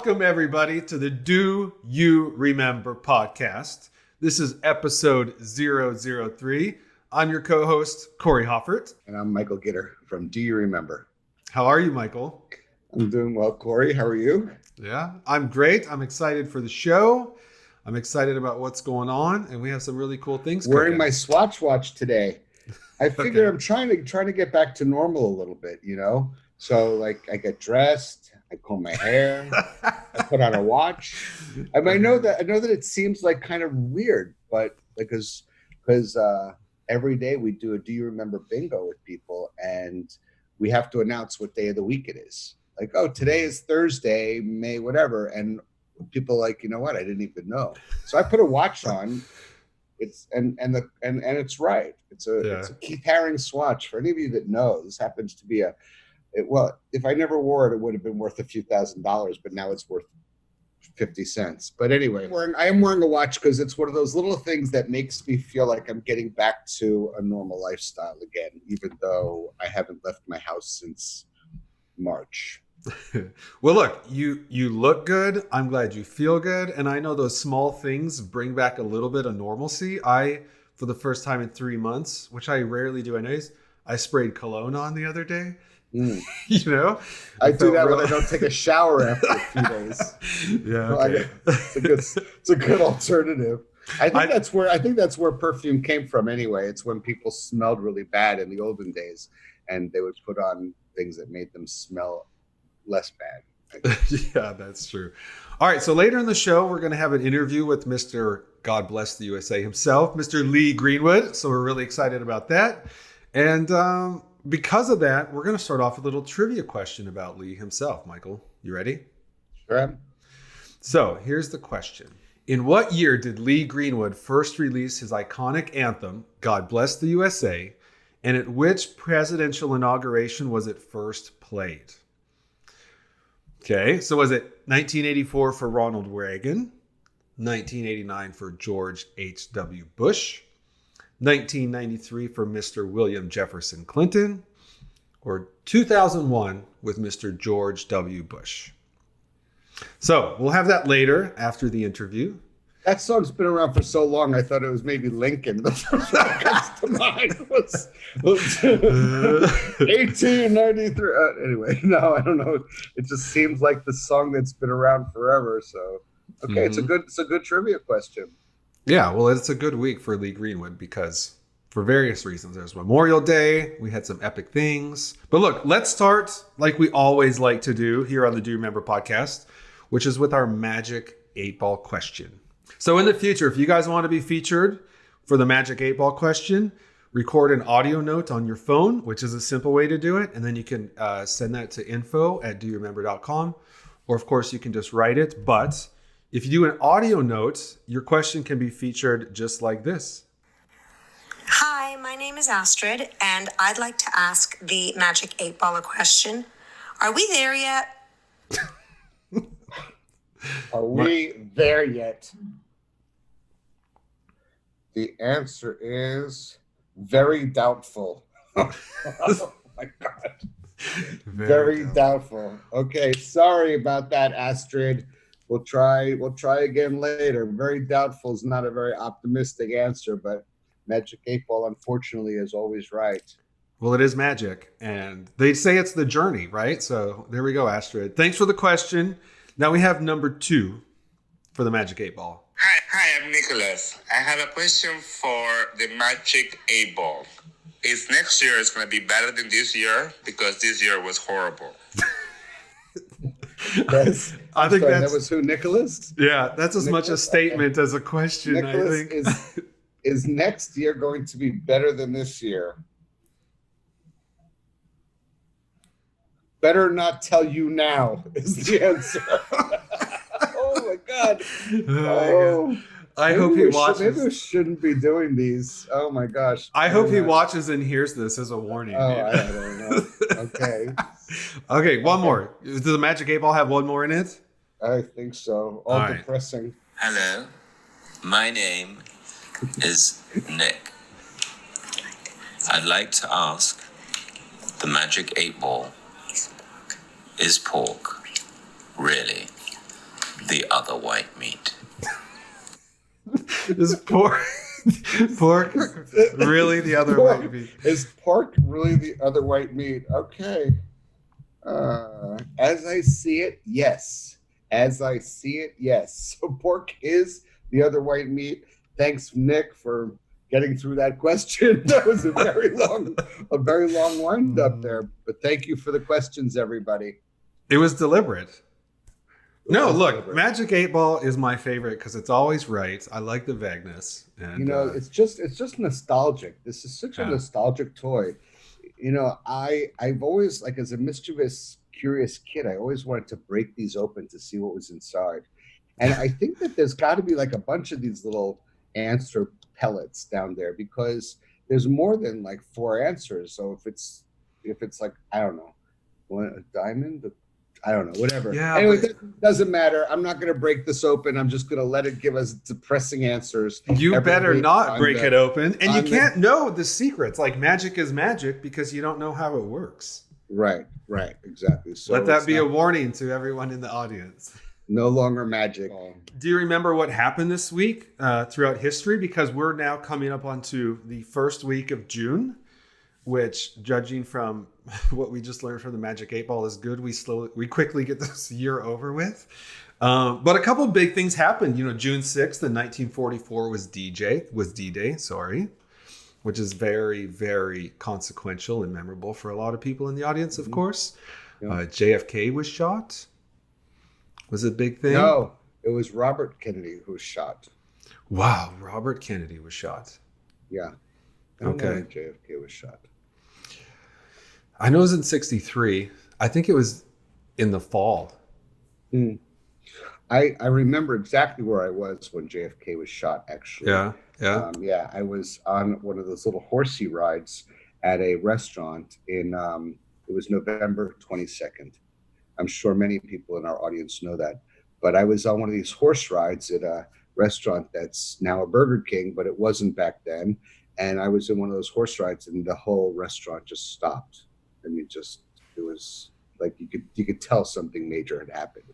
Welcome, everybody, to the Do You Remember podcast. This is episode 003. I'm your co-host, Corey Hoffert. And I'm Michael Gitter from Do You Remember? How are you, Michael? I'm doing well, Corey. How are you? Yeah, I'm great. I'm excited for the show. I'm excited about what's going on, and we have some really cool things Wearing cooking. my Swatch watch today. I figure I'm trying to get back to normal a little bit, you know? So like I get dressed, I comb my hair, I put on a watch. I mean, I know that it seems like kind of weird, but because every day we do a Do You Remember bingo with people, and we have to announce what day of the week it is. Like, oh, today is Thursday, May whatever, and people are like, you know what? I didn't even know. So I put a watch on. It's it's right. It's a Keith Haring swatch. For any of you that know, this happens to be if I never wore it, it would have been worth a few $1,000s, but now it's worth 50 cents. But anyway, I am wearing a watch because it's one of those little things that makes me feel like I'm getting back to a normal lifestyle again, even though I haven't left my house since March. Well, look, you look good. I'm glad you feel good. And I know those small things bring back a little bit of normalcy. For the first time in 3 months, which I rarely do anyways, I sprayed cologne on the other day. You know, I do that when I don't take a shower after a few days. Yeah, okay. It's a good alternative. I think that's where perfume came from anyway. It's when people smelled really bad in the olden days, and they would put on things that made them smell less bad. Yeah, that's true. All right, so later in the show, we're going to have an interview with Mr. God Bless the USA himself, Mr. Lee Greenwood. So we're really excited about that. And because of that, we're going to start off with a little trivia question about Lee himself. Michael, you ready? Sure. So here's the question. In what year did Lee Greenwood first release his iconic anthem, God Bless the USA, and at which presidential inauguration was it first played? Okay, so was it 1984 for Ronald Reagan, 1989 for George H.W. Bush, 1993 for Mr. William Jefferson Clinton, or 2001 with Mr. George W. Bush? So we'll have that later after the interview. That song's been around for so long, I thought it was maybe Lincoln. The first one that comes to mind was 1893. Anyway, no, I don't know. It just seems like the song that's been around forever. So, okay, It's a good trivia question. Yeah, well, it's a good week for Lee Greenwood because for various reasons. There's Memorial Day. We had some epic things. But look, let's start like we always like to do here on the Do You Remember podcast, which is with our Magic 8-Ball question. So in the future, if you guys want to be featured for the Magic 8-Ball question, record an audio note on your phone, which is a simple way to do it. And then you can send that to info@doyouremember.com. Or of course, you can just write it. But if you do an audio note, your question can be featured just like this. Hi, my name is Astrid, and I'd like to ask the Magic 8-Ball a question. Are we there yet? Are we there yet? The answer is very doubtful. Oh my God. Very doubtful. Okay, sorry about that, Astrid. We'll try again later. Very doubtful is not a very optimistic answer, but Magic 8-Ball, unfortunately, is always right. Well, it is magic, and they say it's the journey, right? So there we go, Astrid. Thanks for the question. Now we have number 2 for the Magic 8-Ball. Hi, I'm Nicholas. I have a question for the Magic 8-Ball. Is next year is going to be better than this year? Because this year was horrible. I think that was who, Nicholas? Yeah, that's as much a statement as a question, Nicholas, I think. Is next year going to be better than this year? Better not tell you now is the answer. Oh my God. Oh. I hope he watches. Maybe we shouldn't be doing these. Oh my gosh. I hope he watches and hears this as a warning. Oh, I don't know. Okay. Okay, one more. Does the Magic 8-Ball have one more in it? I think so. All right. Depressing. Hello. My name is Nick. I'd like to ask the Magic 8-Ball, is pork really the other white meat? Is pork really the other white meat? Is pork really the other white meat? Okay. As I see it, yes. As I see it, yes. So pork is the other white meat. Thanks, Nick, for getting through that question. That was a very long wind up there. But thank you for the questions, everybody. It was deliberate. No, look, Magic 8 Ball is my favorite because it's always right. I like the vagueness. And, it's just nostalgic. This is such a nostalgic toy. I've always, like, as a mischievous, curious kid, I always wanted to break these open to see what was inside. And I think that there's got to be like a bunch of these little answer pellets down there because there's more than like 4 answers. So if it's like, I don't know, a diamond, I don't know, whatever. Yeah, anyway, that doesn't matter. I'm not going to break this open. I'm just going to let it give us depressing ansers. You better not break it open. And you can't know the secrets. Like magic is magic because you don't know how it works. Right, exactly. So let that be a warning to everyone in the audience. No longer magic. Do you remember what happened this week throughout history? Because we're now coming up onto the first week of June, which, judging from what we just learned from the Magic 8 Ball, is good. We quickly get this year over with. But a couple big things happened. June 6th in 1944 was D-Day, which is very, very consequential and memorable for a lot of people in the audience, of course. Yeah. JFK was shot. Was it a big thing? No, it was Robert Kennedy who was shot. Wow, Robert Kennedy was shot. Yeah. I don't know when JFK was shot. I know it was in 1963. I think it was in the fall. I remember exactly where I was when JFK was shot, actually. Yeah. I was on one of those little horsey rides at a restaurant it was November 22nd. I'm sure many people in our audience know that. But I was on one of these horse rides at a restaurant that's now a Burger King, but it wasn't back then. And I was in one of those horse rides and the whole restaurant just stopped. I mean, it was like you could tell something major had happened.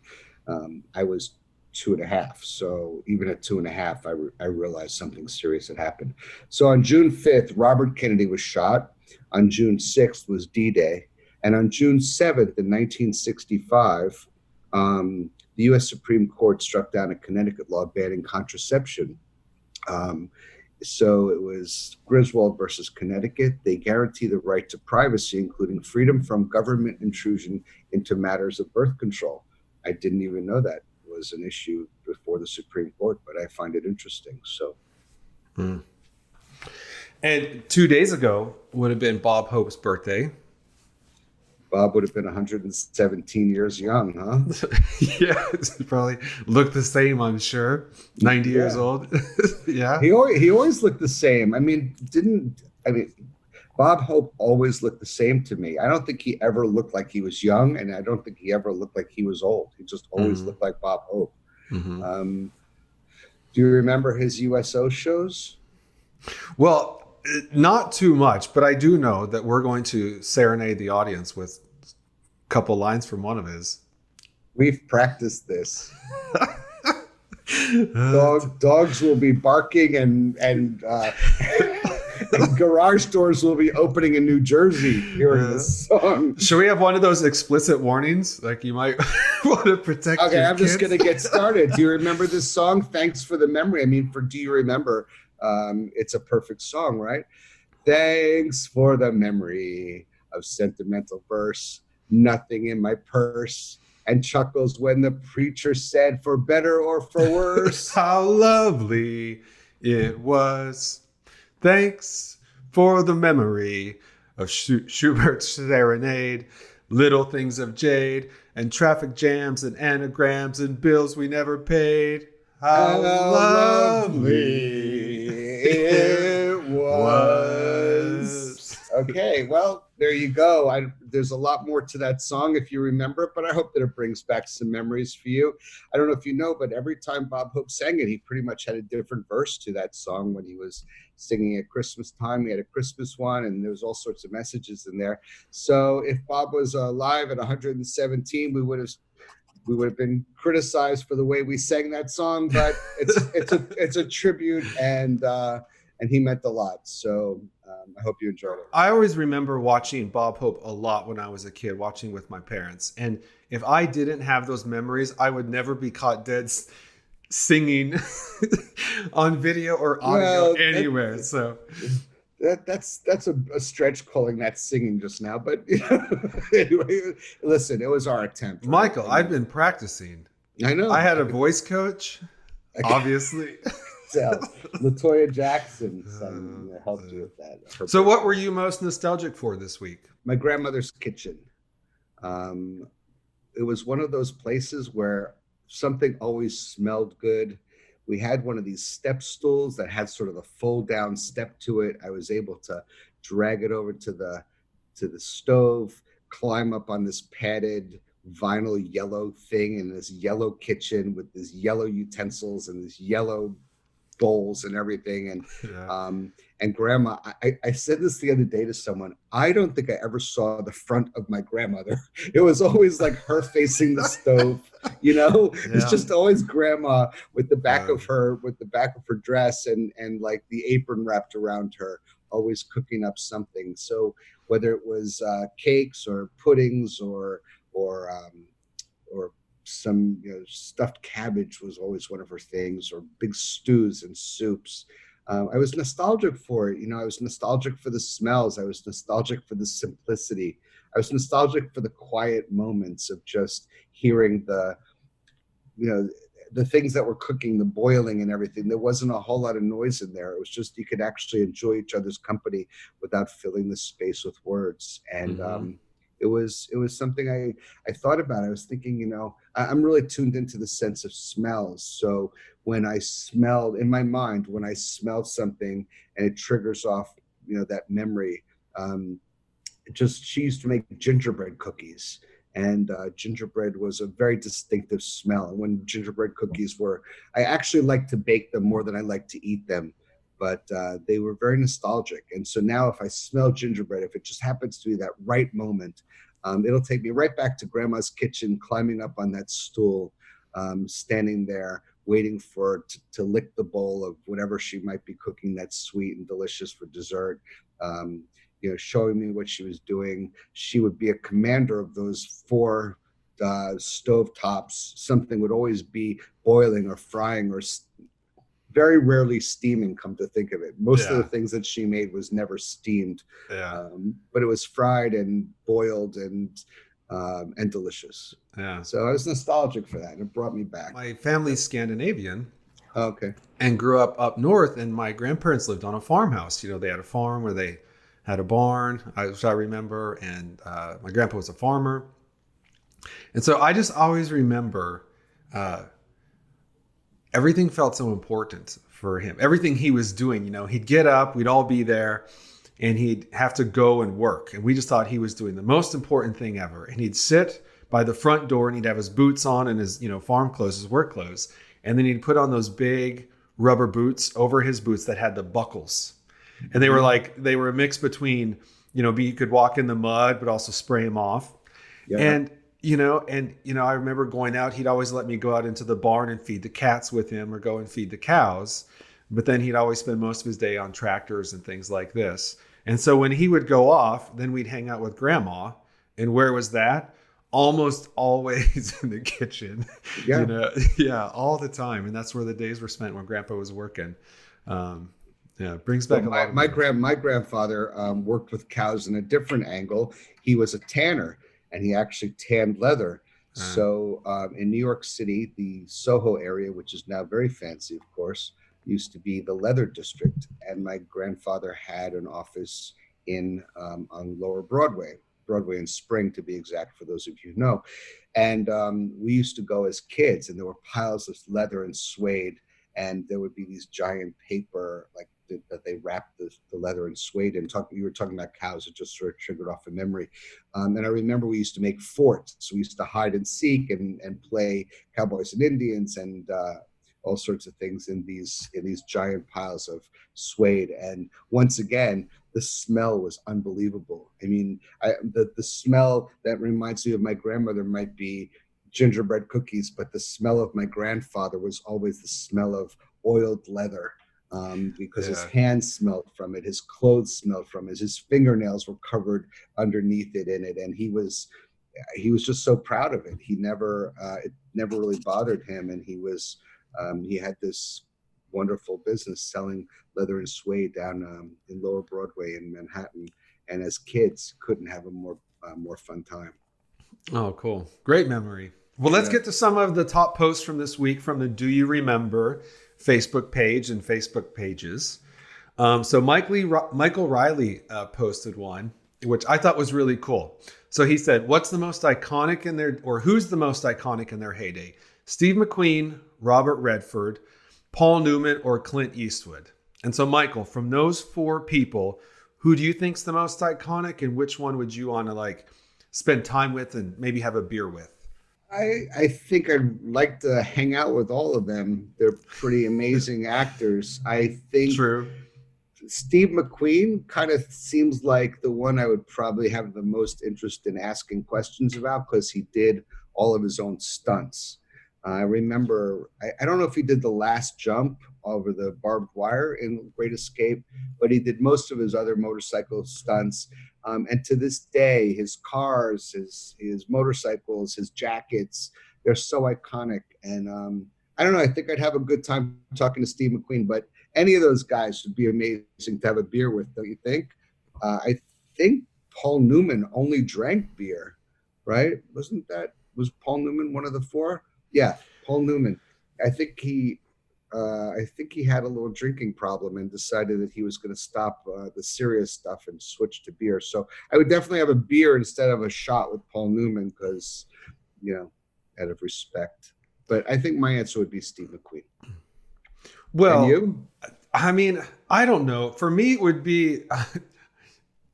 I was 2.5. So even at 2.5, I realized something serious had happened. So on June 5th, Robert Kennedy was shot. On June 6th was D-Day. And on June 7th in 1965, the U.S. Supreme Court struck down a Connecticut law banning contraception. So it was Griswold versus Connecticut. They guarantee the right to privacy, including freedom from government intrusion into matters of birth control. I didn't even know that was an issue before the Supreme Court, but I find it interesting. So, And 2 days ago would have been Bob Hope's birthday. Bob would have been 117 years young, huh? Yeah, probably looked the same, I'm sure. 90 years old. Yeah. He always looked the same. Bob Hope always looked the same to me. I don't think he ever looked like he was young, and I don't think he ever looked like he was old. He just always looked like Bob Hope. Do you remember his USO shows? Well, not too much, but I do know that we're going to serenade the audience with a couple lines from one of his. We've practiced this. Dogs will be barking and garage doors will be opening in New Jersey hearing this song. Should we have one of those explicit warnings? Like you might want to protect your I'm kids? just going to get started. Do you remember this song? Thanks for the memory. For Do You Remember? It's a perfect song, right? Thanks for the memory of sentimental verse, nothing in my purse, and chuckles when the preacher said, for better or for worse. How lovely it was. Thanks for the memory of Schubert's Serenade, little things of jade, and traffic jams and anagrams and bills we never paid. How lovely it was. Okay, well, there you go. There's a lot more to that song if you remember it, but I hope that it brings back some memories for you. I don't know if you know, but every time Bob Hope sang it, he pretty much had a different verse to that song. When he was singing at Christmas time, he had a Christmas one, and there was all sorts of messages in there. So if Bob was alive at 117, we would have we would have been criticized for the way we sang that song, but it's a tribute, and he meant a lot. So I hope you enjoyed it. I always remember watching Bob Hope a lot when I was a kid, watching with my parents. And if I didn't have those memories, I would never be caught dead singing on video or audio anywhere. So that's a stretch calling that singing just now, but anyway, listen, it was our attempt. Right? Michael, I've been practicing. I know. I had a voice coach, obviously. So LaToya Jackson helped you with that. So what were you most nostalgic for this week? My grandmother's kitchen. It was one of those places where something always smelled good. We had one of these step stools that had sort of a fold down step to it. I was able to drag it over to the stove, climb up on this padded vinyl yellow thing in this yellow kitchen with these yellow utensils and this yellow bowls and everything. And grandma, I said this the other day to someone, I don't think I ever saw the front of my grandmother. It was always like her facing the stove, It's just always grandma with the back of her dress and like the apron wrapped around her, always cooking up something. So whether it was cakes or puddings or some stuffed cabbage was always one of her things, or big stews and soups. I was nostalgic for it. I was nostalgic for the smells. I was nostalgic for the simplicity. I was nostalgic for the quiet moments of just hearing the things that were cooking, the boiling and everything. There wasn't a whole lot of noise in there. It was just, you could actually enjoy each other's company without filling the space with words. And it was something I thought about. I was thinking, I'm really tuned into the sense of smells. So when I smelled, in my mind, when I smelled something and it triggers off, that memory, she used to make gingerbread cookies. And gingerbread was a very distinctive smell. And when gingerbread cookies I actually like to bake them more than I like to eat them. But they were very nostalgic. And so now if I smell gingerbread, if it just happens to be that right moment, it'll take me right back to grandma's kitchen, climbing up on that stool, standing there, waiting for her to lick the bowl of whatever she might be cooking that's sweet and delicious for dessert, showing me what she was doing. She would be a commander of those 4 stove tops. Something would always be boiling or frying or very rarely steaming, come to think of it. Most of the things that she made was never steamed, but it was fried and boiled and delicious. Yeah. So I was nostalgic for that, and it brought me back. My family's Scandinavian. Oh, okay. And grew up north, and my grandparents lived on a farmhouse. They had a farm where they had a barn, which I remember, and my grandpa was a farmer. And so I just always remember everything felt so important for him. Everything he was doing, he'd get up, we'd all be there, and he'd have to go and work. And we just thought he was doing the most important thing ever. And he'd sit by the front door and he'd have his boots on and his, farm clothes, his work clothes. And then he'd put on those big rubber boots over his boots that had the buckles. And they were a mix between, you could walk in the mud, but also spray them off. Yeah. And I remember going out, he'd always let me go out into the barn and feed the cats with him or go and feed the cows. But then he'd always spend most of his day on tractors and things like this. And so when he would go off, then we'd hang out with grandma. And where was that? Almost always in the kitchen. Yeah. All the time. And that's where the days were spent when grandpa was working. It brings back a lot. My grandfather worked with cows in a different angle. He was a tanner, and he actually tanned leather. So in New York City, the Soho area, which is now very fancy, of course, used to be the leather district. And my grandfather had an office on Lower Broadway and Spring, to be exact, for those of you who know. And we used to go as kids, and there were piles of leather and suede, and there would be these giant paper, that they wrapped the leather and suede in. You were talking about cows. It just sort of triggered off a memory. And I remember we used to make forts. So we used to hide and seek and play cowboys and Indians and all sorts of things in these giant piles of suede. And once again, the smell was unbelievable. I mean, the smell that reminds me of my grandmother might be gingerbread cookies, but the smell of my grandfather was always the smell of oiled leather, because his hands smelled from it, his clothes smelled from it, his fingernails were covered underneath it in it, and he was just so proud of it. He never it never really bothered him, and he had this wonderful business selling leather and suede down in Lower Broadway in Manhattan, and as kids couldn't have a more fun time. Oh, cool. Great memory. Well, let's get to some of the top posts from this week from the Do You Remember Facebook page and Facebook pages. So Michael Riley posted one, which I thought was really cool. So he said, who's the most iconic in their heyday? Steve McQueen, Robert Redford, Paul Newman, or Clint Eastwood? And so, Michael, from those four people, who do you think's the most iconic, and which one would you want to spend time with and maybe have a beer with? I think I'd like to hang out with all of them. They're pretty amazing actors. I think True. Steve McQueen kind of seems like the one I would probably have the most interest in asking questions about, because he did all of his own stunts. I remember, I don't know if he did the last jump over the barbed wire in Great Escape, but he did most of his other motorcycle stunts. And to this day, his cars, his motorcycles, his jackets, they're so iconic. And I don't know, I think I'd have a good time talking to Steve McQueen, but any of those guys would be amazing to have a beer with, don't you think? I think Paul Newman only drank beer, right? Was Paul Newman one of the four? Yeah, Paul Newman. I think he had a little drinking problem and decided that he was going to stop the serious stuff and switch to beer. So I would definitely have a beer instead of a shot with Paul Newman, because, out of respect. But I think my answer would be Steve McQueen. Well, and you? I mean, I don't know. For me, it would be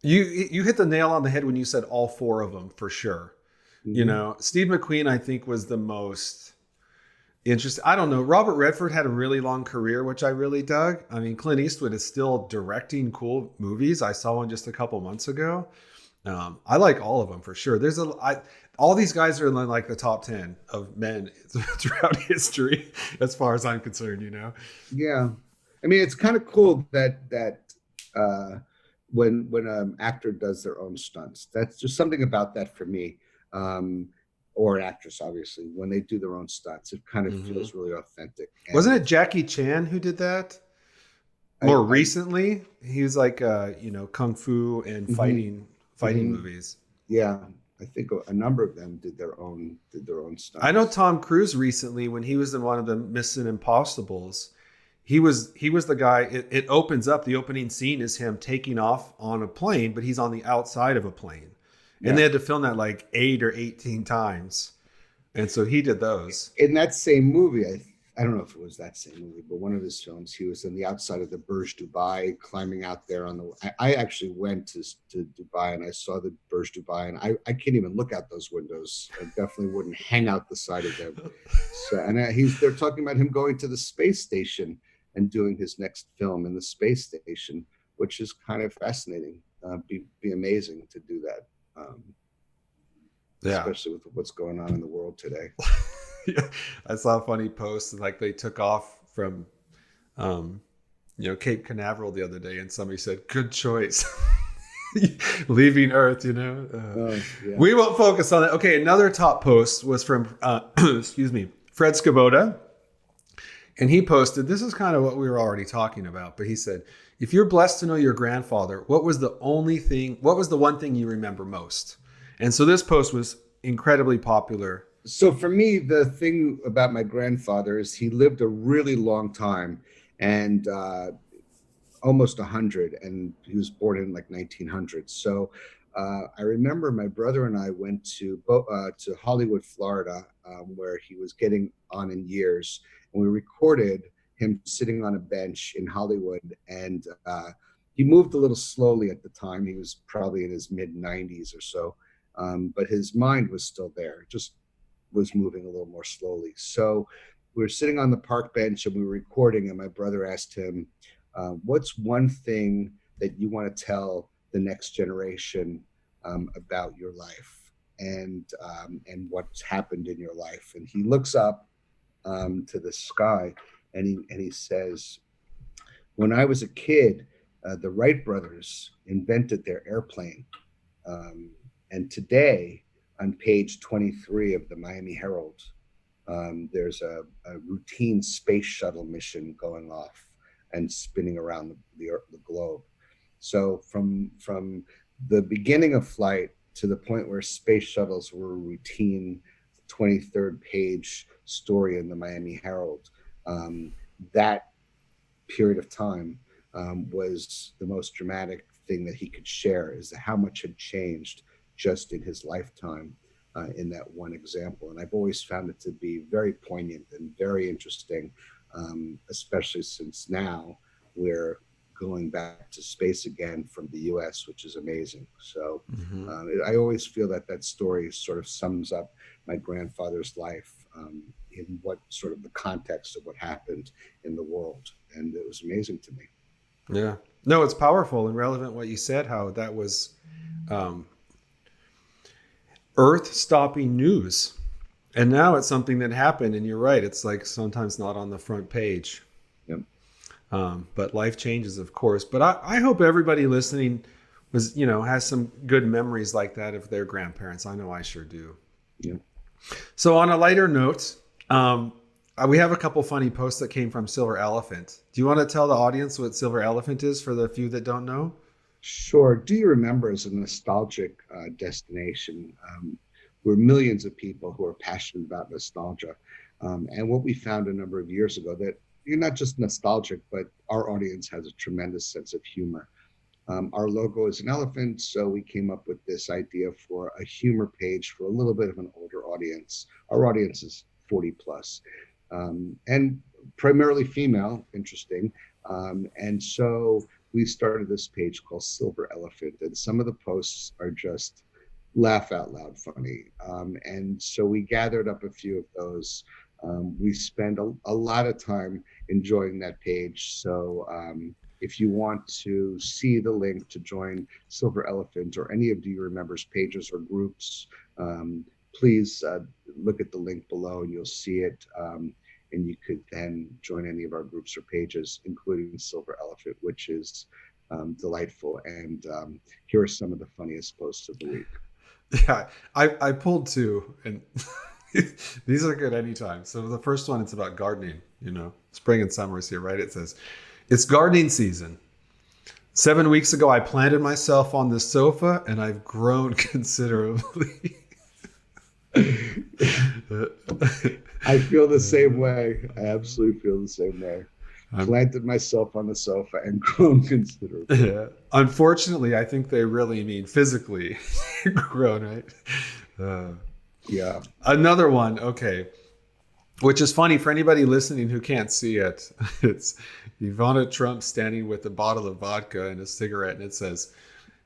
you hit the nail on the head when you said all four of them for sure. Mm-hmm. Steve McQueen, I think, was the most interesting. I don't know. Robert Redford had a really long career, which I really dug. I mean, Clint Eastwood is still directing cool movies. I saw one just a couple months ago. I like all of them for sure. All these guys are in the top 10 of men throughout history, as far as I'm concerned. Yeah, I mean, it's kind of cool that when an actor does their own stunts, that's just something about that for me. Or an actress, obviously, when they do their own stunts, it kind of feels really authentic. And wasn't it Jackie Chan who did that? More recently, he was kung fu and fighting movies. Yeah, I think a number of them did their own stunts. I know Tom Cruise recently, when he was in one of the Mission Impossibles, he was the guy. It opens up. The opening scene is him taking off on a plane, but he's on the outside of a plane. And they had to film that 8 or 18 times. And so he did those. In that same movie, I don't know if it was that same movie, but one of his films, he was on the outside of the Burj Dubai, climbing out there on the... I actually went to Dubai and I saw the Burj Dubai, and I can't even look out those windows. I definitely wouldn't hang out the side of them. So, and they're talking about him going to the space station and doing his next film in the space station, which is kind of fascinating. Be amazing to do that. Especially with what's going on in the world today. Yeah, I saw a funny post, and they took off from Cape Canaveral the other day, and somebody said, good choice. Leaving Earth. We won't focus on that. Okay, another top post was from Fred Skoboda, and he posted, this is kind of what we were already talking about, but he said, if you're blessed to know your grandfather, what was the one thing you remember most? And so this post was incredibly popular. So for me, the thing about my grandfather is he lived a really long time, and almost 100, and he was born in 1900. So I remember my brother and I went to Hollywood, Florida, where he was getting on in years, and we recorded him sitting on a bench in Hollywood, and he moved a little slowly at the time. He was probably in his mid-90s or so, but his mind was still there, just was moving a little more slowly. So we were sitting on the park bench and we were recording, and my brother asked him, what's one thing that you want to tell the next generation about your life? and what's happened in your life. And he looks up to the sky, and he says, "When I was a kid, the Wright brothers invented their airplane, and today, on page 23 of the Miami Herald, there's a routine space shuttle mission going off and spinning around the globe. So from the beginning of flight to the point where space shuttles were a routine 23rd page story in the Miami Herald, that period of time was the most dramatic thing that he could share, is how much had changed just in his lifetime in that one example. And I've always found it to be very poignant and very interesting, especially since now we're going back to space again from the US, which is amazing. So I always feel that story sort of sums up my grandfather's life in what sort of the context of what happened in the world. And it was amazing to me. Yeah. No, it's powerful and relevant what you said, how that was earth-stopping news. And now it's something that happened, and you're right, it's like sometimes not on the front page. Yep. But life changes, of course. But I hope everybody listening has some good memories like that of their grandparents. I know I sure do. Yeah. So on a lighter note, we have a couple funny posts that came from Silver Elephant. Do you want to tell the audience what Silver Elephant is for the few that don't know? Sure. Do You Remember is a nostalgic destination where millions of people who are passionate about nostalgia. And what we found a number of years ago, that you're not just nostalgic, but our audience has a tremendous sense of humor. Our logo is an elephant, so we came up with this idea for a humor page for a little bit of an older audience. Our audience is 40 plus, and primarily female, interesting. And so we started this page called Silver Elephant, and some of the posts are just laugh out loud funny. And so we gathered up a few of those. We spend a lot of time enjoying that page. So if you want to see the link to join Silver Elephant or any of Do You Remember's pages or groups, please look at the link below and you'll see it. And you could then join any of our groups or pages, including Silver Elephant, which is delightful. And here are some of the funniest posts of the week. Yeah, I pulled two, and these are good anytime. So the first one, it's about gardening. Spring and summer is here, right? It says, it's gardening season. 7 weeks ago, I planted myself on the sofa, and I've grown considerably. I feel the same way. I absolutely feel the same way. Planted myself on the sofa and grown considerably. Yeah. Unfortunately, I think they really mean physically grown, right? Yeah. Another one, okay, which is funny for anybody listening who can't see it. It's Ivana Trump standing with a bottle of vodka and a cigarette, and it says,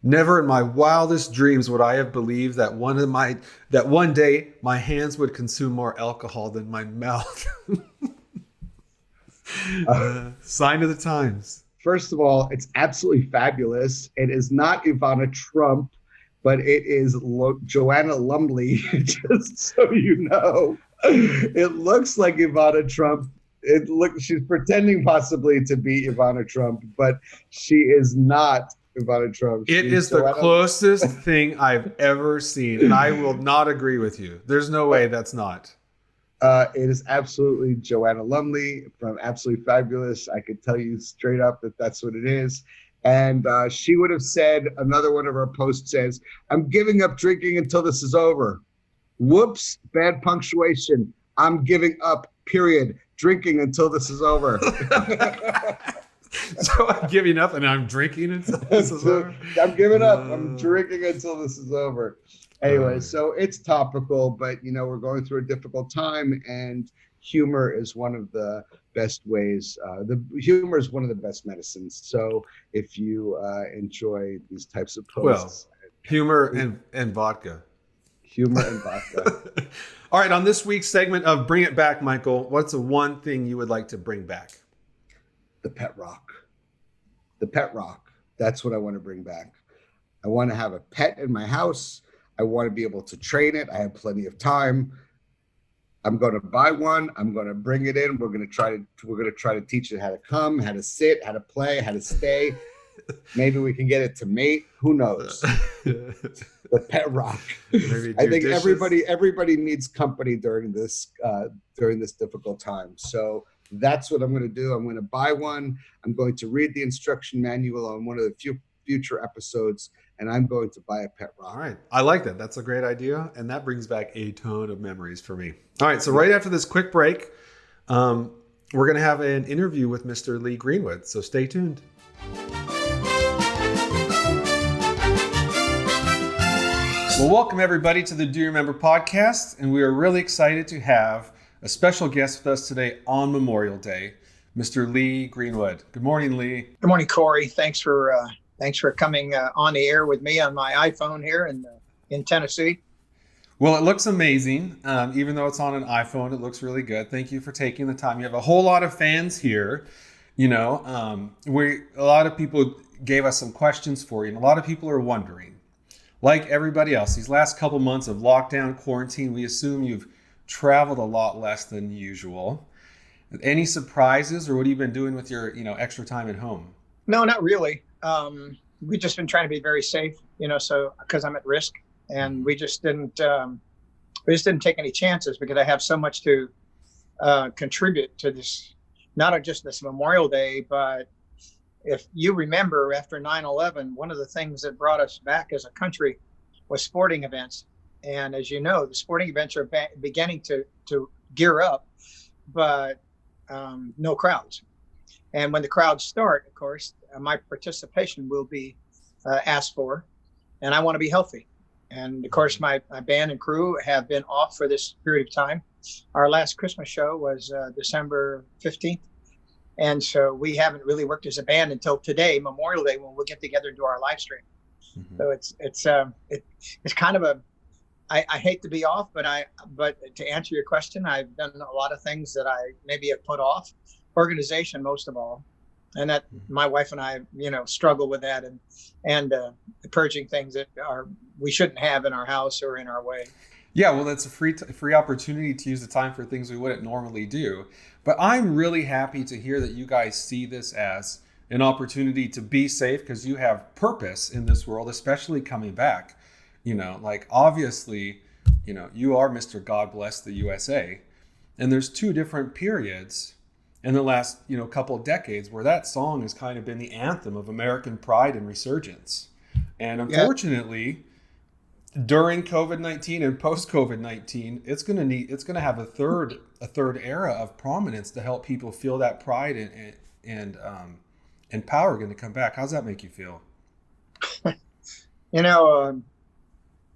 "Never in my wildest dreams would I have believed that one day my hands would consume more alcohol than my mouth." Sign of the times. First of all, it's absolutely fabulous. It is not Ivana Trump, but it is Joanna Lumley, just so you know. It looks like Ivana Trump. She's pretending possibly to be Ivana Trump, but she is not Ivana Trump. It is the closest thing I've ever seen, and I will not agree with you. There's no way that's not. It is absolutely Joanna Lumley from Absolutely Fabulous. I could tell you straight up that that's what it is. And she would have said, another one of her posts says, "I'm giving up drinking until this is over." Whoops, bad punctuation. I'm giving up, period. Drinking until this is over. So I'm giving up and I'm drinking until this is over? I'm giving up. I'm drinking until this is over. Anyway, so it's topical, but we're going through a difficult time, and humor is one of the best ways. Humor is one of the best medicines. So if you enjoy these types of posts, humor and vodka. Humor and vodka. All right, on this week's segment of Bring It Back, Michael, what's the one thing you would like to bring back? The pet rock. The pet rock. That's what I want to bring back. I want to have a pet in my house. I want to be able to train it. I have plenty of time. I'm going to buy one. I'm going to bring it in. We're going to try to teach it how to come, how to sit, how to play, how to stay. Maybe we can get it to mate. Who knows? The pet rock. I think everybody needs company during this difficult time. So that's what I'm going to do. I'm going to buy one. I'm going to read the instruction manual on one of the few future episodes, and I'm going to buy a pet rock. All right. I like that. That's a great idea. And that brings back a ton of memories for me. All right. So right after this quick break, we're going to have an interview with Mr. Lee Greenwood. So stay tuned. Well, welcome everybody to the Do You Remember podcast. And we are really excited to have a special guest with us today on Memorial Day, Mr. Lee Greenwood. Good morning, Lee. Good morning, Corey. Thanks for coming on the air with me on my iPhone here in Tennessee. Well, it looks amazing. Even though it's on an iPhone, it looks really good. Thank you for taking the time. You have a whole lot of fans here. You know, a lot of people gave us some questions for you, and a lot of people are wondering, like everybody else, these last couple months of lockdown, quarantine, we assume you've traveled a lot less than usual. Any surprises, or what have you been doing with your, extra time at home? No, not really. We've just been trying to be very safe, so because I'm at risk, and we just didn't take any chances because I have so much to contribute to this, not just this Memorial Day, but if you remember after 9/11, one of the things that brought us back as a country was sporting events. And as you know, the sporting events are beginning to gear up, but no crowds. And when the crowds start, of course, my participation will be asked for, and I want to be healthy. And of course, my band and crew have been off for this period of time. Our last Christmas show was December 15th. And so we haven't really worked as a band until today, Memorial Day, when we'll get together and do our live stream. Mm-hmm. So it's kind of I hate to be off, but to answer your question, I've done a lot of things that I maybe have put off. Organization, most of all, and that my wife and I, struggle with that and purging things that we shouldn't have in our house or in our way. Yeah, well, that's a free opportunity to use the time for things we wouldn't normally do. But I'm really happy to hear that you guys see this as an opportunity to be safe because you have purpose in this world, especially coming back. Obviously, you are Mr. God Bless the USA. And there's two different periods in the last, couple of decades where that song has kind of been the anthem of American pride and resurgence. And unfortunately, during COVID-19 and post-COVID-19, it's going to have a third era of prominence to help people feel that pride and power going to come back. How's that make you feel?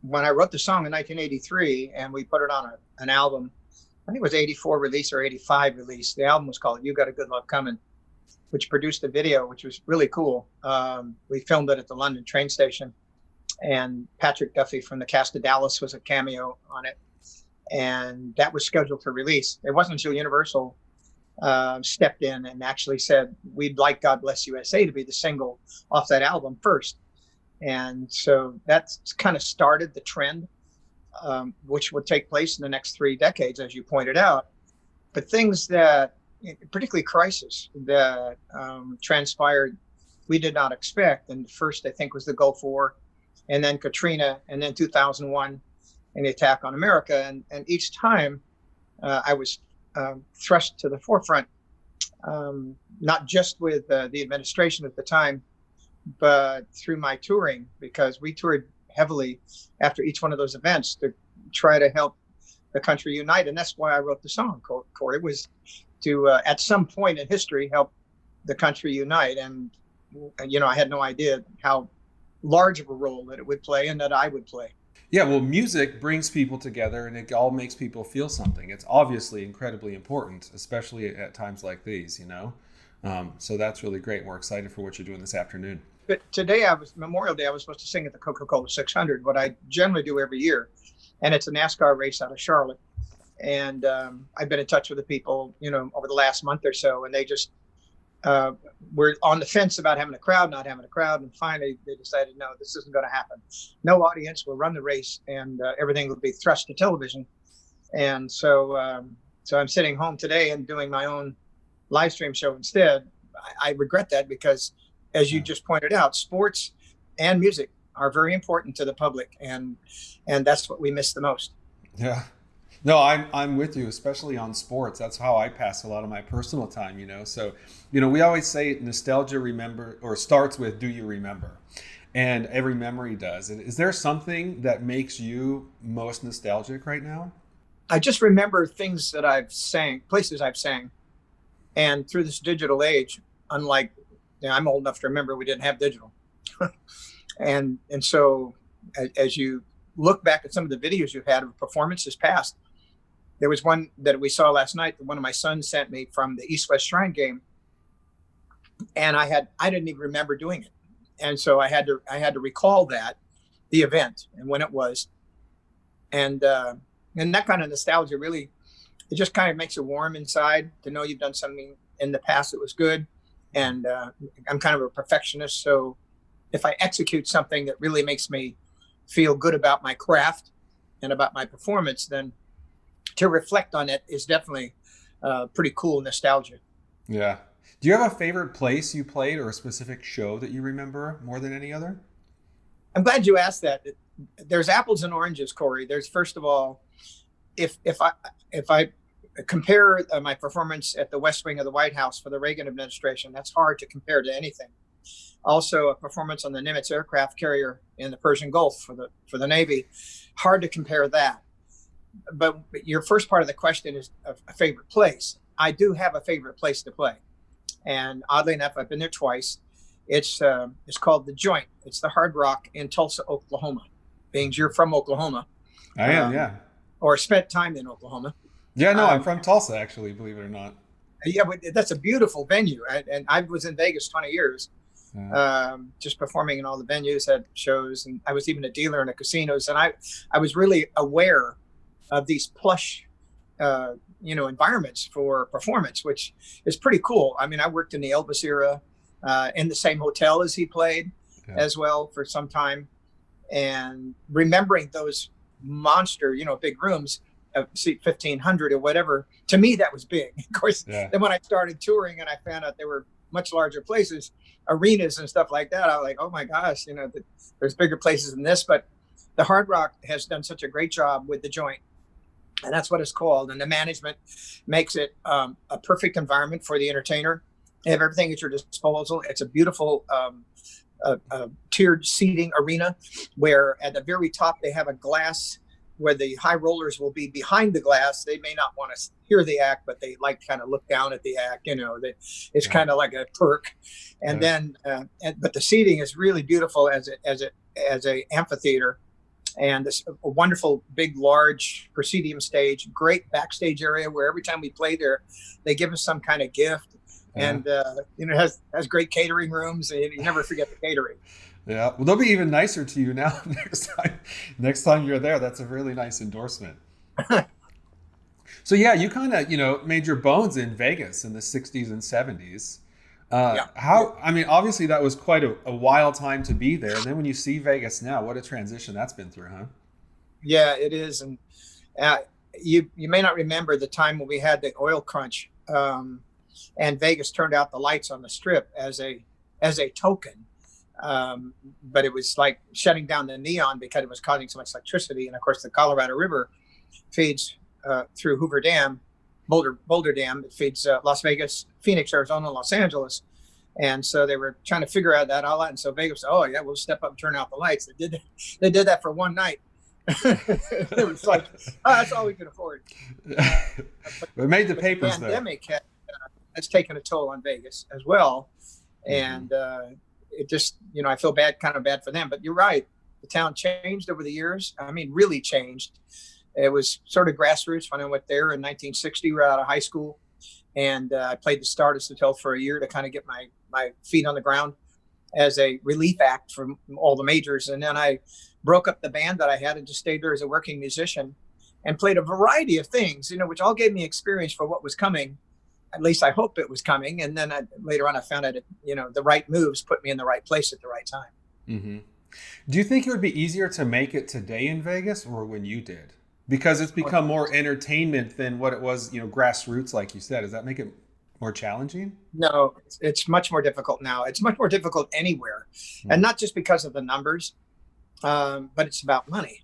When I wrote the song in 1983 and we put it on an album, I think it was 84 release or 85 release. The album was called You Got a Good Love Coming, which produced a video, which was really cool. We filmed it at the London train station, and Patrick Duffy from the cast of Dallas was a cameo on it. And that was scheduled for release. It wasn't until Universal stepped in and actually said, we'd like God Bless USA to be the single off that album first. And so that's kind of started the trend, which would take place in the next 3 decades, as you pointed out. But things that, particularly crisis, that transpired, we did not expect. And first, I think, was the Gulf War, and then Katrina, and then 2001, and the attack on America. And each time I was thrust to the forefront, not just with the administration at the time, but through my touring, because we toured heavily after each one of those events to try to help the country unite. And that's why I wrote the song, Corey. It was to, at some point in history, help the country unite. And, I had no idea how large of a role that it would play and that I would play. Yeah, well, music brings people together and it all makes people feel something. It's obviously incredibly important, especially at times like these, So that's really great. We're excited for what you're doing this afternoon. But today, Memorial Day, I was supposed to sing at the Coca-Cola 600, what I generally do every year. And it's a NASCAR race out of Charlotte. And I've been in touch with the people, over the last month or so. And they just, were on the fence about having a crowd, not having a crowd. And finally they decided, no, this isn't going to happen. No audience, will run the race, and everything will be thrust to television. And so I'm sitting home today and doing my own live stream show instead. I regret that because, as you just pointed out, sports and music are very important to the public, and that's what we miss the most. Yeah. No, I'm with you, especially on sports. That's how I pass a lot of my personal time, So, we always say nostalgia starts with "Do you remember?" And every memory does. And is there something that makes you most nostalgic right now? I just remember things that I've sang, places I've sang, and through this digital age, unlike, I'm old enough to remember we didn't have digital, and so as you look back at some of the videos you've had of performances past, there was one that we saw last night that one of my sons sent me from the East-West Shrine game, and I didn't even remember doing it, and so I had to recall the event and when it was, and that kind of nostalgia really, it just kind of makes you warm inside to know you've done something in the past that was good. And I'm kind of a perfectionist, so if I execute something that really makes me feel good about my craft and about my performance, then to reflect on it is definitely pretty cool nostalgia. Yeah. Do you have a favorite place you played or a specific show that you remember more than any other? I'm glad you asked that. There's apples and oranges, Corey. There's, first of all, if I compare my performance at the West Wing of the White House for the Reagan administration, that's hard to compare to anything. Also, a performance on the Nimitz aircraft carrier in the Persian Gulf for the Navy, hard to compare that. But your first part of the question is a favorite place. I do have a favorite place to play, and oddly enough, I've been there twice. It's called The Joint. It's the Hard Rock in Tulsa, Oklahoma. Being you're from Oklahoma, I am, yeah, or spent time in Oklahoma. Yeah, no, I'm from Tulsa, actually, believe it or not. Yeah, but that's a beautiful venue. And I was in Vegas 20 years, just performing in all the venues, had shows, and I was even a dealer in the casinos. And I was really aware of these plush, environments for performance, which is pretty cool. I mean, I worked in the Elvis era, in the same hotel as he played as well for some time. And remembering those monster, big rooms, seat 1,500 or whatever, to me that was big. Of course, then when I started touring and I found out there were much larger places, arenas and stuff like that, I was like, oh my gosh, there's bigger places than this. But the Hard Rock has done such a great job with The Joint, and that's what it's called. And the management makes it a perfect environment for the entertainer. They have everything at your disposal. It's a beautiful tiered seating arena where at the very top they have a glass where the high rollers will be behind the glass. They may not want to hear the act, but they like to kind of look down at the act. It's kind of like a perk. And then, but the seating is really beautiful as a amphitheater, and this a wonderful big large proscenium stage, great backstage area where every time we play there, they give us some kind of gift. And it has great catering rooms, and you never forget the catering. Yeah, well, they'll be even nicer to you now next time you're there. That's a really nice endorsement. So yeah, you kind of made your bones in Vegas in the 60s and 70s. I mean, obviously that was quite a wild time to be there. And then when you see Vegas now, what a transition that's been through, huh? Yeah, it is. And you may not remember the time when we had the oil crunch. And Vegas turned out the lights on the Strip as a token, but it was like shutting down the neon because it was causing so much electricity. And of course, the Colorado River feeds through Hoover Dam, Boulder Dam. It feeds Las Vegas, Phoenix, Arizona, Los Angeles. And so they were trying to figure out that all out. And so Vegas said, "Oh yeah, we'll step up and turn out the lights." They did that for one night. It was like, that's all we could afford. It made the papers. The pandemic has taken a toll on Vegas as well, and it just I feel kind of bad for them. But you're right, the town changed over the years. I mean, really changed. It was sort of grassroots when I went there in 1960. We were out of high school, and I played the Stardust Hotel for a year to kind of get my feet on the ground as a relief act from all the majors. And then I broke up the band that I had and just stayed there as a working musician and played a variety of things, which all gave me experience for what was coming at least I hope it was coming. And then later on, I found out, the right moves put me in the right place at the right time. Mm-hmm. Do you think it would be easier to make it today in Vegas or when you did? Because it's become more entertainment than what it was, grassroots, like you said. Does that make it more challenging? No, it's much more difficult now. It's much more difficult anywhere. Mm-hmm. And not just because of the numbers, but it's about money.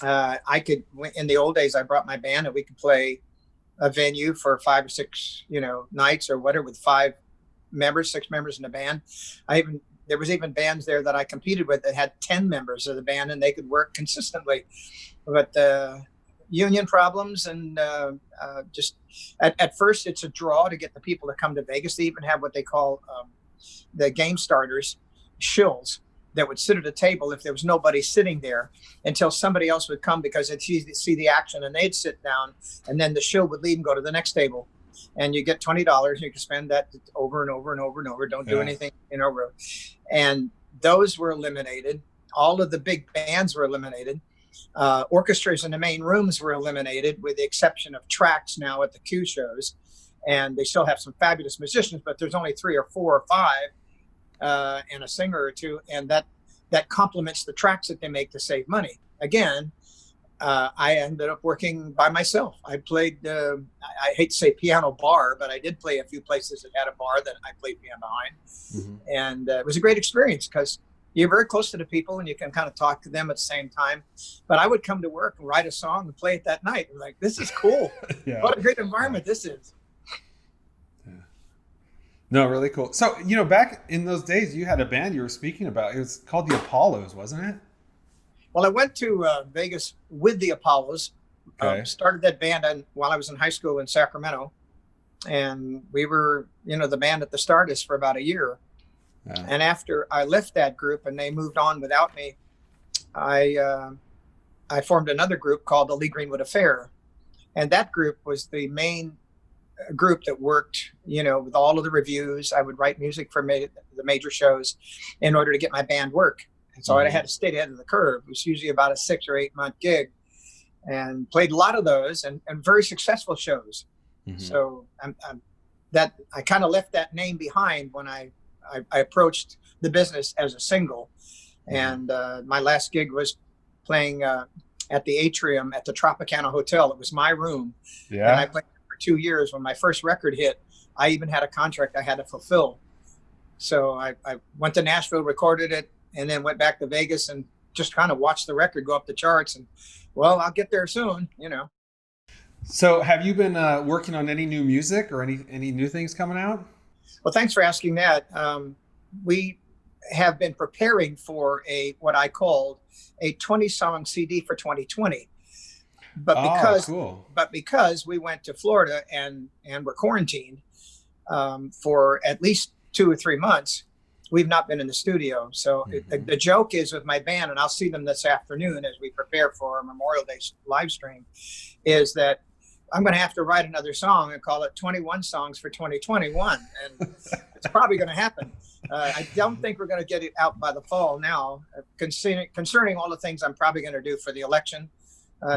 In the old days, I brought my band and we could play a venue for 5 or 6, nights or whatever with 6 members in the band. There was even bands there that I competed with that had 10 members of the band and they could work consistently. But union problems and just at first it's a draw to get the people to come to Vegas. They even have what they call the game starters, shills, that would sit at a table if there was nobody sitting there until somebody else would come because they'd see the action and they'd sit down and then the shill would leave and go to the next table. And you get $20 and you can spend that over and over and over and over. Don't do anything in a row. And those were eliminated. All of the big bands were eliminated. Orchestras in the main rooms were eliminated with the exception of tracks now at the Q shows. And they still have some fabulous musicians, but there's only 3 or 4 or 5 and a singer or 2. And that complements the tracks that they make to save money. Again, I ended up working by myself. I played, I hate to say piano bar, but I did play a few places that had a bar that I played piano behind. Mm-hmm. And it was a great experience because you're very close to the people and you can kind of talk to them at the same time. But I would come to work and write a song and play it that night. I'm like, this is cool. What a great environment this is. Yeah. No, really cool. So, back in those days, you had a band you were speaking about. It was called the Apollos, wasn't it? Well, I went to Vegas with the Apollos, started that band while I was in high school in Sacramento. And we were, the band at the Stardust for about a year. Yeah. And after I left that group and they moved on without me, I formed another group called the Lee Greenwood Affair. And that group was the main group that worked, with all of the reviews. I would write music for the major shows in order to get my band work. And so I had to stay ahead of the curve. It was usually about a 6 or 8 month gig and played a lot of those and very successful shows. Mm-hmm. So I kind of left that name behind when I approached the business as a single. And my last gig was playing at the Atrium at the Tropicana Hotel. It was my room. Yeah. And I played for 2 years. When my first record hit, I even had a contract I had to fulfill. So I went to Nashville, recorded it, and then went back to Vegas and just kind of watched the record go up the charts. And, well, I'll get there soon, So have you been working on any new music or any new things coming out? Well, thanks for asking that. We have been preparing for what I called a 20-song CD for 2020. But because we went to Florida and were quarantined for at least 2 or 3 months, we've not been in the studio. So the joke is with my band, and I'll see them this afternoon as we prepare for our Memorial Day live stream, is that I'm going to have to write another song and call it 21 Songs for 2021. And it's probably going to happen. I don't think we're going to get it out by the fall now, concerning all the things I'm probably going to do for the election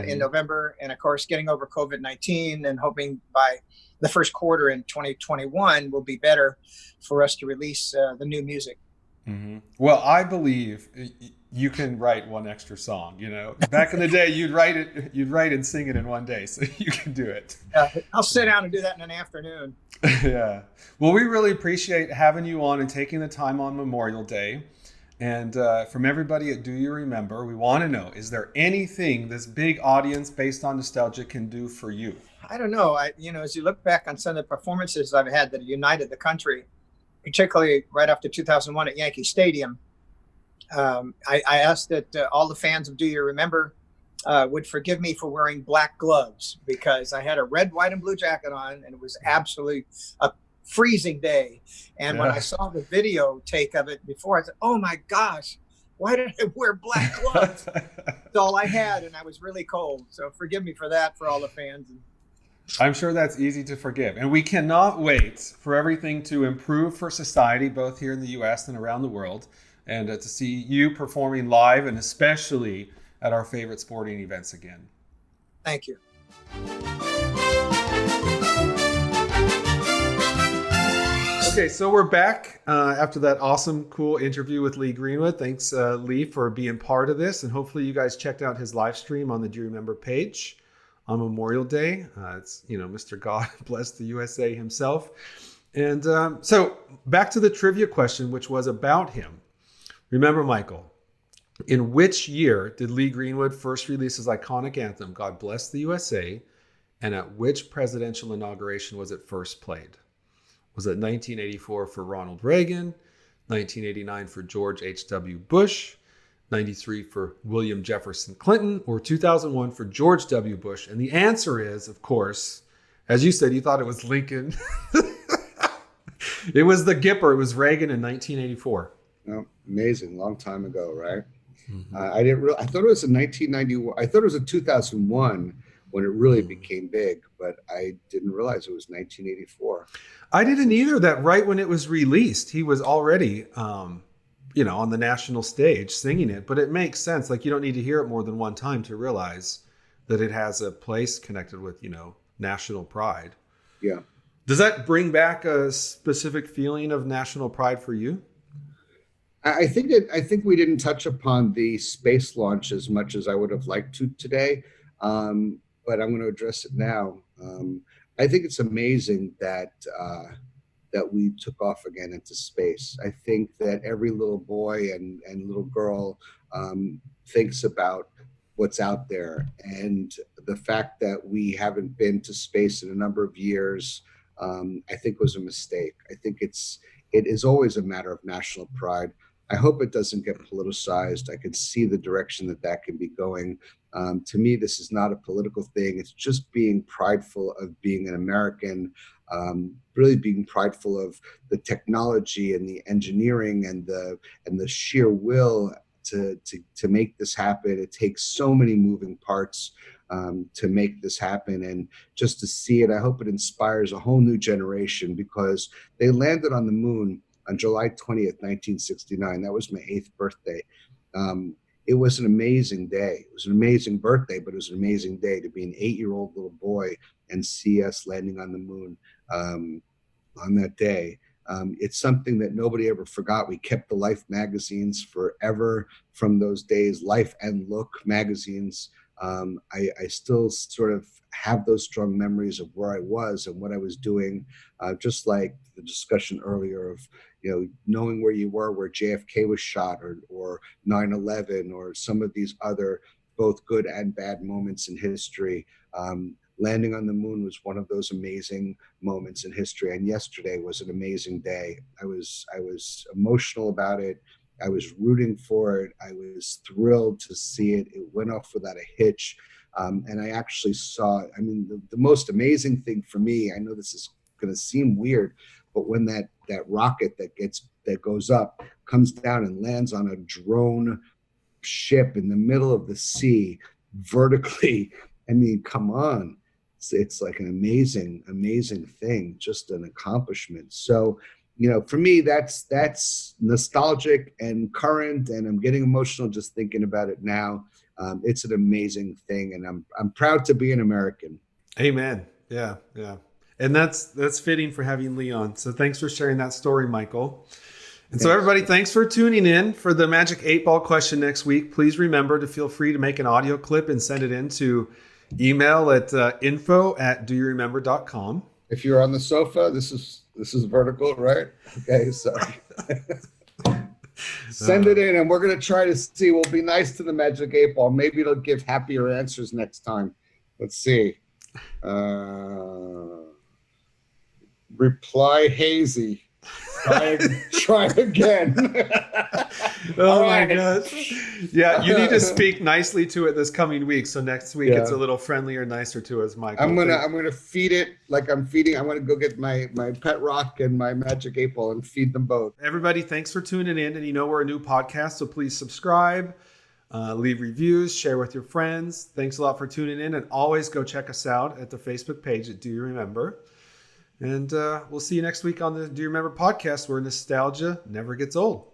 in November. And of course, getting over COVID-19 and hoping by the first quarter in 2021 will be better for us to release the new music. Mm-hmm. Well, I believe you can write one extra song. Back in the day, you'd write and sing it in one day, so you can do it. I'll sit down and do that in an afternoon. Yeah. Well, we really appreciate having you on and taking the time on Memorial Day. And from everybody at Do You Remember, we want to know, is there anything this big audience based on nostalgia can do for you? I don't know. As you look back on some of the performances I've had that united the country, particularly right after 2001 at Yankee Stadium, I asked that all the fans of Do You Remember would forgive me for wearing black gloves because I had a red, white, and blue jacket on, and it was absolutely a freezing day. And when I saw the video take of it before, I said, oh my gosh, why did I wear black gloves? That's all I had, and I was really cold. So forgive me for that, for all the fans. I'm sure that's easy to forgive. And we cannot wait for everything to improve for society, both here in the U.S. and around the world, and to see you performing live and especially at our favorite sporting events again. Thank you. Okay, so we're back after that awesome, cool interview with Lee Greenwood. Thanks, Lee, for being part of this. And hopefully you guys checked out his live stream on the Do You Remember page on Memorial Day. It's, Mr. God bless the USA himself. And so back to the trivia question, which was about him. Remember, Michael, in which year did Lee Greenwood first release his iconic anthem, God Bless the USA? And at which presidential inauguration was it first played? Was it 1984 for Ronald Reagan, 1989 for George H.W. Bush, 93 for William Jefferson Clinton, or 2001 for George W. Bush? And the answer is, of course, as you said, you thought it was Lincoln. It was the Gipper. It was Reagan in 1984. Oh, amazing. Long time ago, right? Mm-hmm. I thought it was in 1991. I thought it was in 2001 when it really became big, but I didn't realize it was 1984. I didn't either. That right when it was released, he was already, on the national stage singing it. But it makes sense. Like, you don't need to hear it more than one time to realize that it has a place connected with, national pride. Yeah. Does that bring back a specific feeling of national pride for you? I think we didn't touch upon the space launch as much as I would have liked to today. But I'm going to address it now. I think it's amazing that we took off again into space. I think that every little boy and little girl thinks about what's out there, and the fact that we haven't been to space in a number of years, I think was a mistake. I think it is always a matter of national pride. I hope it doesn't get politicized. I can see the direction that can be going. To me, this is not a political thing. It's just being prideful of being an American, really being prideful of the technology and the engineering and the sheer will to make this happen. It takes so many moving parts to make this happen, and just to see it, I hope it inspires a whole new generation, because they landed on the moon on July 20th, 1969. That was my 8th birthday. It was an amazing day. It was an amazing birthday, but it was an amazing day to be an 8-year-old little boy and see us landing on the moon on that day. It's something that nobody ever forgot. We kept the Life magazines forever from those days, Life and Look magazines. I still sort of have those strong memories of where I was and what I was doing, just like the discussion earlier of, knowing where you were, where JFK was shot, or 9/11, or some of these other both good and bad moments in history. Landing on the moon was one of those amazing moments in history, and yesterday was an amazing day. I was emotional about it. I was rooting for it. I was thrilled to see it. It went off without a hitch. And I actually saw, the most amazing thing for me, I know this is going to seem weird, but when that rocket that goes up comes down and lands on a drone ship in the middle of the sea vertically, come on. It's like an amazing, amazing thing, just an accomplishment. So, for me, that's nostalgic and current, and I'm getting emotional just thinking about it now. It's an amazing thing, and I'm proud to be an American. Amen. Yeah. And that's fitting for having Lee on. So thanks for sharing that story, Michael. And so everybody, thanks for tuning in for the Magic 8-Ball question next week. Please remember to feel free to make an audio clip and send it in to email at info@doyouremember.com. If you're on the sofa, this is vertical, right? Okay, so send it in, and we're going to try to see. We'll be nice to the Magic 8-Ball. Maybe it'll give happier answers next time. Let's see. Reply hazy. Try again. Oh my gosh. Yeah, you need to speak nicely to it this coming week. So next week it's a little friendlier, nicer to us, Michael. I'm gonna feed it like I'm feeding. I'm gonna go get my pet rock and my Magic 8-Ball and feed them both. Everybody, thanks for tuning in. And we're a new podcast, so please subscribe, leave reviews, share with your friends. Thanks a lot for tuning in, and always go check us out at the Facebook page at Do You Remember. And we'll see you next week on the Do You Remember podcast, where nostalgia never gets old.